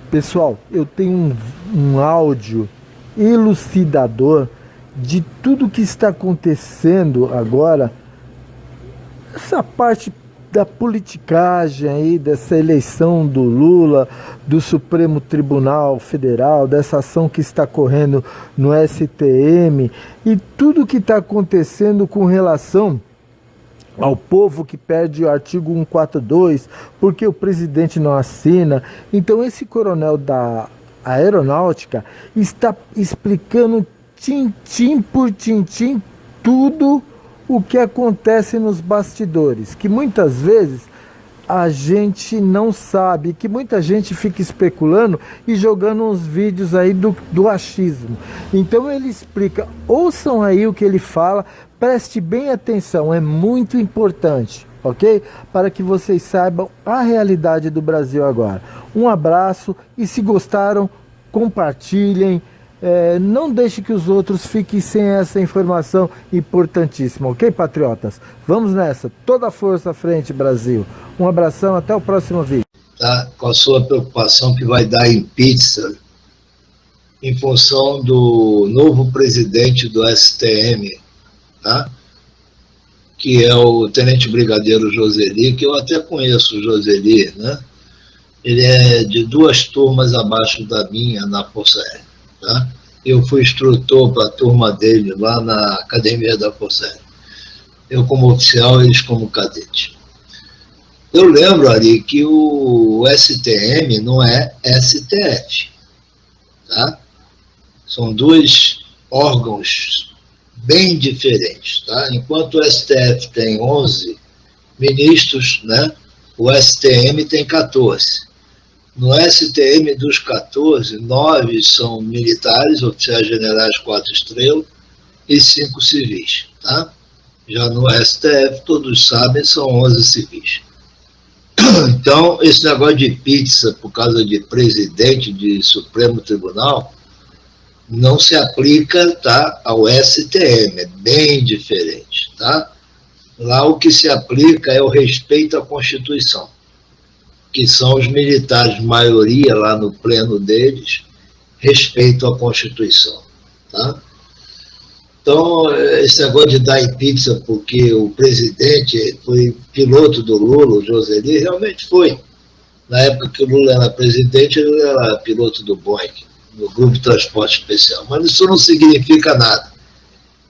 Pessoal, eu tenho um áudio elucidador de tudo que está acontecendo agora, essa parte da politicagem aí, dessa eleição do Lula, do Supremo Tribunal Federal, dessa ação que está correndo no STM e tudo que está acontecendo com relação ao povo que pede o artigo 142 porque o presidente não assina. Então esse coronel da aeronáutica está explicando tintim por tintim tudo o que acontece nos bastidores, que muitas vezes a gente não sabe, que muita gente fica especulando e jogando uns vídeos aí do achismo. Então ele explica, ouçam aí o que ele fala, preste bem atenção, é muito importante, ok? Para que vocês saibam a realidade do Brasil agora. Um abraço e se gostaram, compartilhem. Não deixe que os outros fiquem sem essa informação importantíssima, ok, patriotas? Vamos nessa, toda a força à frente, Brasil. Um abração, até o próximo vídeo. Tá? Com a sua preocupação que vai dar em pizza, em função do novo presidente do STM, tá? Que é o Tenente Brigadeiro Joseli, que eu até conheço o Joseli, né? Ele é de 2 turmas abaixo da minha na Força Aérea. Tá? Eu fui instrutor para a turma dele lá na Academia da Força Aérea. Eu como oficial, eles como cadete. Eu lembro ali que o STM não é STF. Tá? São 2 órgãos bem diferentes. Tá? Enquanto o STF tem 11 ministros, né? O STM tem 14. No STM dos 14, 9 são militares, oficiais generais 4 estrelas, e 5 civis. Tá? Já no STF, todos sabem, são 11 civis. Então, esse negócio de pizza por causa de presidente de Supremo Tribunal não se aplica, tá, ao STM, é bem diferente. Tá? Lá o que se aplica é o respeito à Constituição, que são os militares, maioria lá no pleno deles, respeito à Constituição. Tá? Então, esse negócio de dar em pizza porque o presidente foi piloto do Lula, o Joseli, realmente foi. Na época que o Lula era presidente, ele era piloto do Boeing, no Grupo de Transporte Especial. Mas isso não significa nada.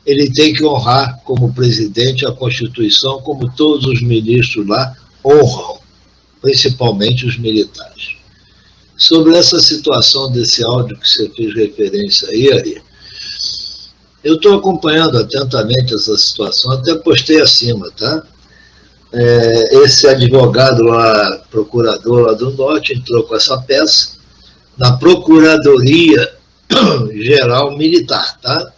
Ele tem que honrar, como presidente, a Constituição, como todos os ministros lá honram, principalmente os militares. Sobre essa situação desse áudio que você fez referência aí, Ari, eu estou acompanhando atentamente essa situação, até postei acima, tá? Esse advogado lá, procurador lá do Norte, entrou com essa peça na Procuradoria Geral Militar, tá?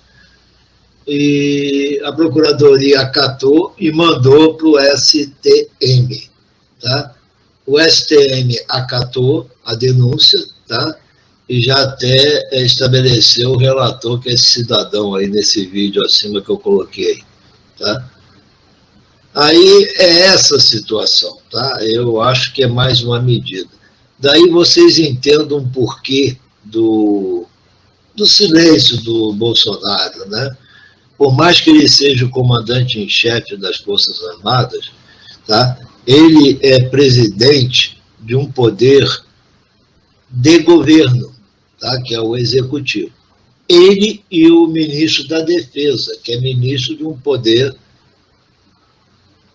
E a Procuradoria acatou e mandou para o STM, tá? O STM acatou a denúncia, tá? E já até estabeleceu o relator, que é esse cidadão aí nesse vídeo acima que eu coloquei, tá? Aí é essa situação, tá? Eu acho que é mais uma medida. Daí vocês entendam o porquê do silêncio do Bolsonaro, né? Por mais que ele seja o comandante em chefe das Forças Armadas, tá? Ele é presidente de um poder de governo, tá? Que é o executivo. Ele e o ministro da Defesa, que é ministro de um poder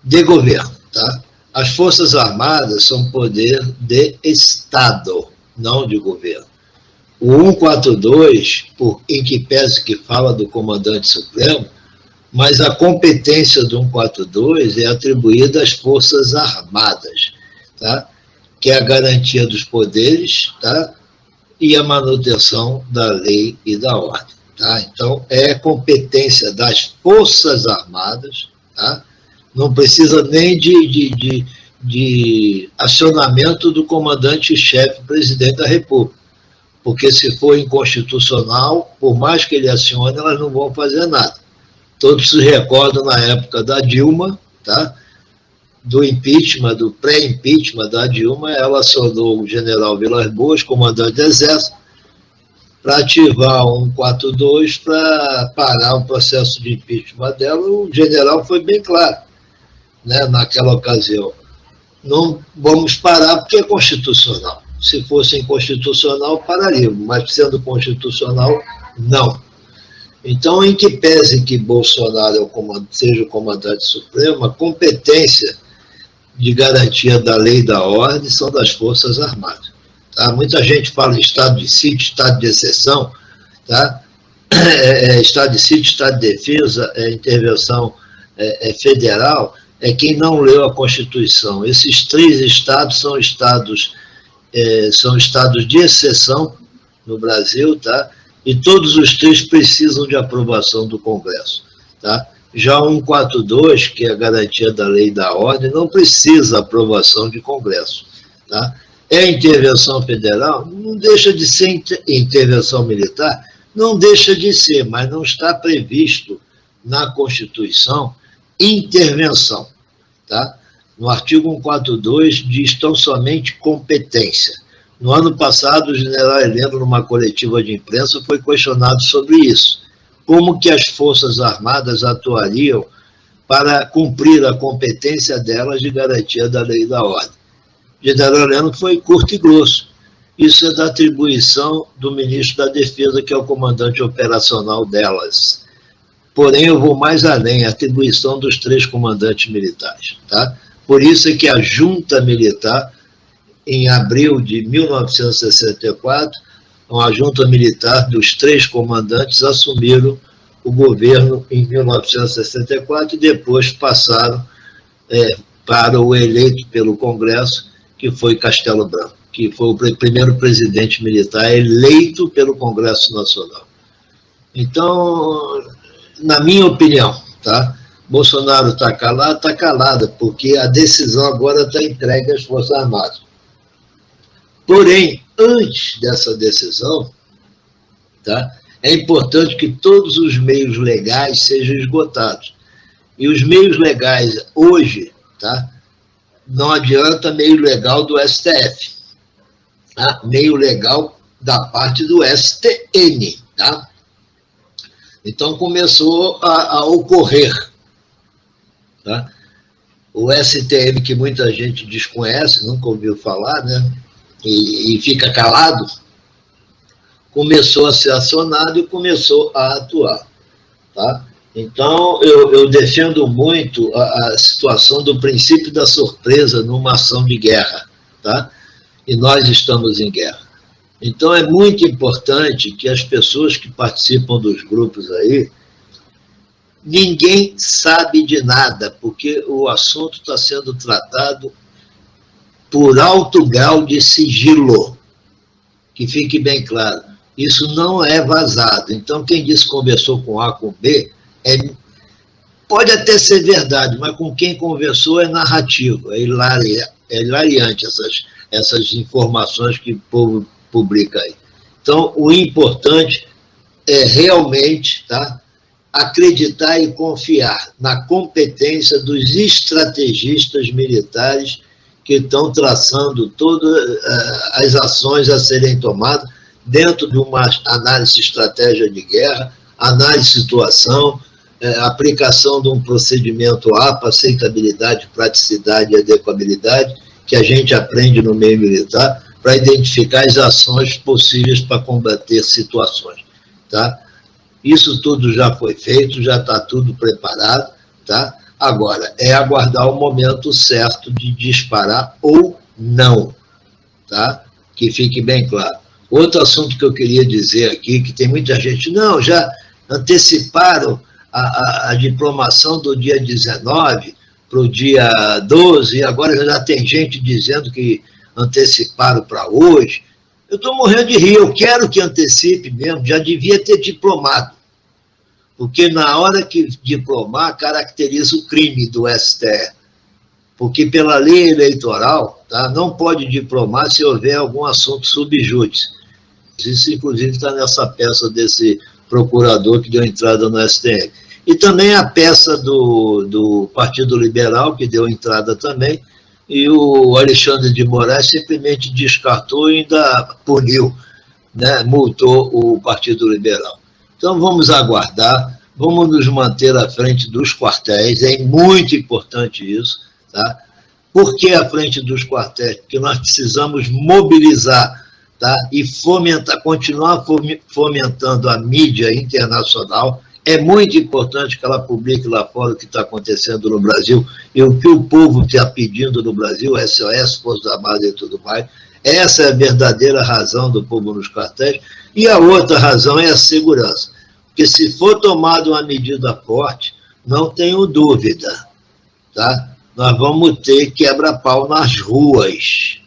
de governo. Tá? As Forças Armadas são poder de Estado, não de governo. O 142, em que pese que fala do comandante supremo, mas a competência do 142 é atribuída às Forças Armadas, tá? Que é a garantia dos poderes, tá? E a manutenção da lei e da ordem. Tá? Então, é competência das Forças Armadas, tá? Não precisa nem de acionamento do comandante-chefe, presidente da República, porque se for inconstitucional, por mais que ele acione, elas não vão fazer nada. Todos se recordam na época da Dilma, tá? do impeachment, do pré-impeachment da Dilma, ela acionou o general Vilas Boas, comandante do Exército, para ativar o 142 para parar o processo de impeachment dela. O general foi bem claro, né, naquela ocasião. Não vamos parar porque é constitucional. Se fosse inconstitucional, pararíamos, mas sendo constitucional, não. Então, em que pese que Bolsonaro seja o comandante supremo, a competência de garantia da lei e da ordem são das Forças Armadas. Tá? Muita gente fala em estado de sítio, estado de exceção, tá? Estado de sítio, estado de defesa, intervenção federal, é quem não leu a Constituição. Esses 3 estados são estados de exceção no Brasil, tá? E todos os 3 precisam de aprovação do Congresso. Tá? Já o 142, que é a garantia da lei e da ordem, não precisa aprovação de Congresso. Tá? É intervenção federal? Não deixa de ser intervenção militar? Não deixa de ser, mas não está previsto na Constituição intervenção. Tá? No artigo 142 diz tão somente competência. No ano passado, o general Heleno, numa coletiva de imprensa, foi questionado sobre isso. Como que as Forças Armadas atuariam para cumprir a competência delas de garantia da lei e da ordem? O general Heleno foi curto e grosso. Isso é da atribuição do ministro da Defesa, que é o comandante operacional delas. Porém, eu vou mais além, a atribuição dos 3 comandantes militares. Tá? Por isso é que a junta militar, em abril de 1964, a junta militar dos 3 comandantes assumiram o governo em 1964 e depois passaram para o eleito pelo Congresso, que foi Castelo Branco, que foi o primeiro presidente militar eleito pelo Congresso Nacional. Então, na minha opinião, tá? Bolsonaro está calado, porque a decisão agora está entregue às Forças Armadas. Porém, antes dessa decisão, tá, é importante que todos os meios legais sejam esgotados. E os meios legais hoje, tá, não adianta meio legal do STF, tá, meio legal da parte do STN. Tá? Então começou a ocorrer. Tá? O STM, que muita gente desconhece, nunca ouviu falar, né? E fica calado, começou a ser acionado e começou a atuar. Tá? Então, eu defendo muito a situação do princípio da surpresa numa ação de guerra. Tá? E nós estamos em guerra. Então, é muito importante que as pessoas que participam dos grupos aí, ninguém sabe de nada, porque o assunto está sendo tratado por alto grau de sigilo, que fique bem claro, isso não é vazado. Então, quem disse que conversou com A, com B, pode até ser verdade, mas com quem conversou é narrativo, é hilariante essas informações que o povo publica aí. Então, o importante é realmente, tá, acreditar e confiar na competência dos estrategistas militares que estão traçando todas as ações a serem tomadas dentro de uma análise de estratégia de guerra, análise de situação, aplicação de um procedimento APA, aceitabilidade, praticidade e adequabilidade, que a gente aprende no meio militar, para identificar as ações possíveis para combater situações. Tá? Isso tudo já foi feito, já está tudo preparado, tá? Agora, é aguardar o momento certo de disparar ou não, tá? Que fique bem claro. Outro assunto que eu queria dizer aqui, que tem muita gente, não, já anteciparam a diplomação do dia 19 para o dia 12, e agora já tem gente dizendo que anteciparam para hoje. Eu estou morrendo de rir, eu quero que antecipe mesmo, já devia ter diplomado. Porque na hora que diplomar, caracteriza o crime do STF. Porque pela lei eleitoral, tá, não pode diplomar se houver algum assunto subjúdice. Isso, inclusive, está nessa peça desse procurador que deu entrada no STF. E também a peça do Partido Liberal, que deu entrada também, e o Alexandre de Moraes simplesmente descartou e ainda puniu, né, multou o Partido Liberal. Então vamos aguardar, vamos nos manter à frente dos quartéis, é muito importante isso, tá? Por que à frente dos quartéis? Porque nós precisamos mobilizar, tá? E fomentar, continuar fomentando a mídia internacional. É muito importante que ela publique lá fora o que está acontecendo no Brasil e o que o povo está pedindo no Brasil, SOS, Força Armada e tudo mais. Essa é a verdadeira razão do povo nos quartéis. E a outra razão é a segurança. Porque se for tomada uma medida forte, não tenho dúvida, tá? Nós vamos ter quebra-pau nas ruas.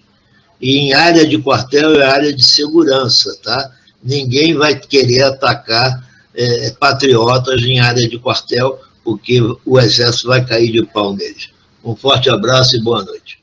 E em área de quartel é área de segurança, tá? Ninguém vai querer atacar patriotas em área de quartel, porque o exército vai cair de pau neles. Um forte abraço e boa noite.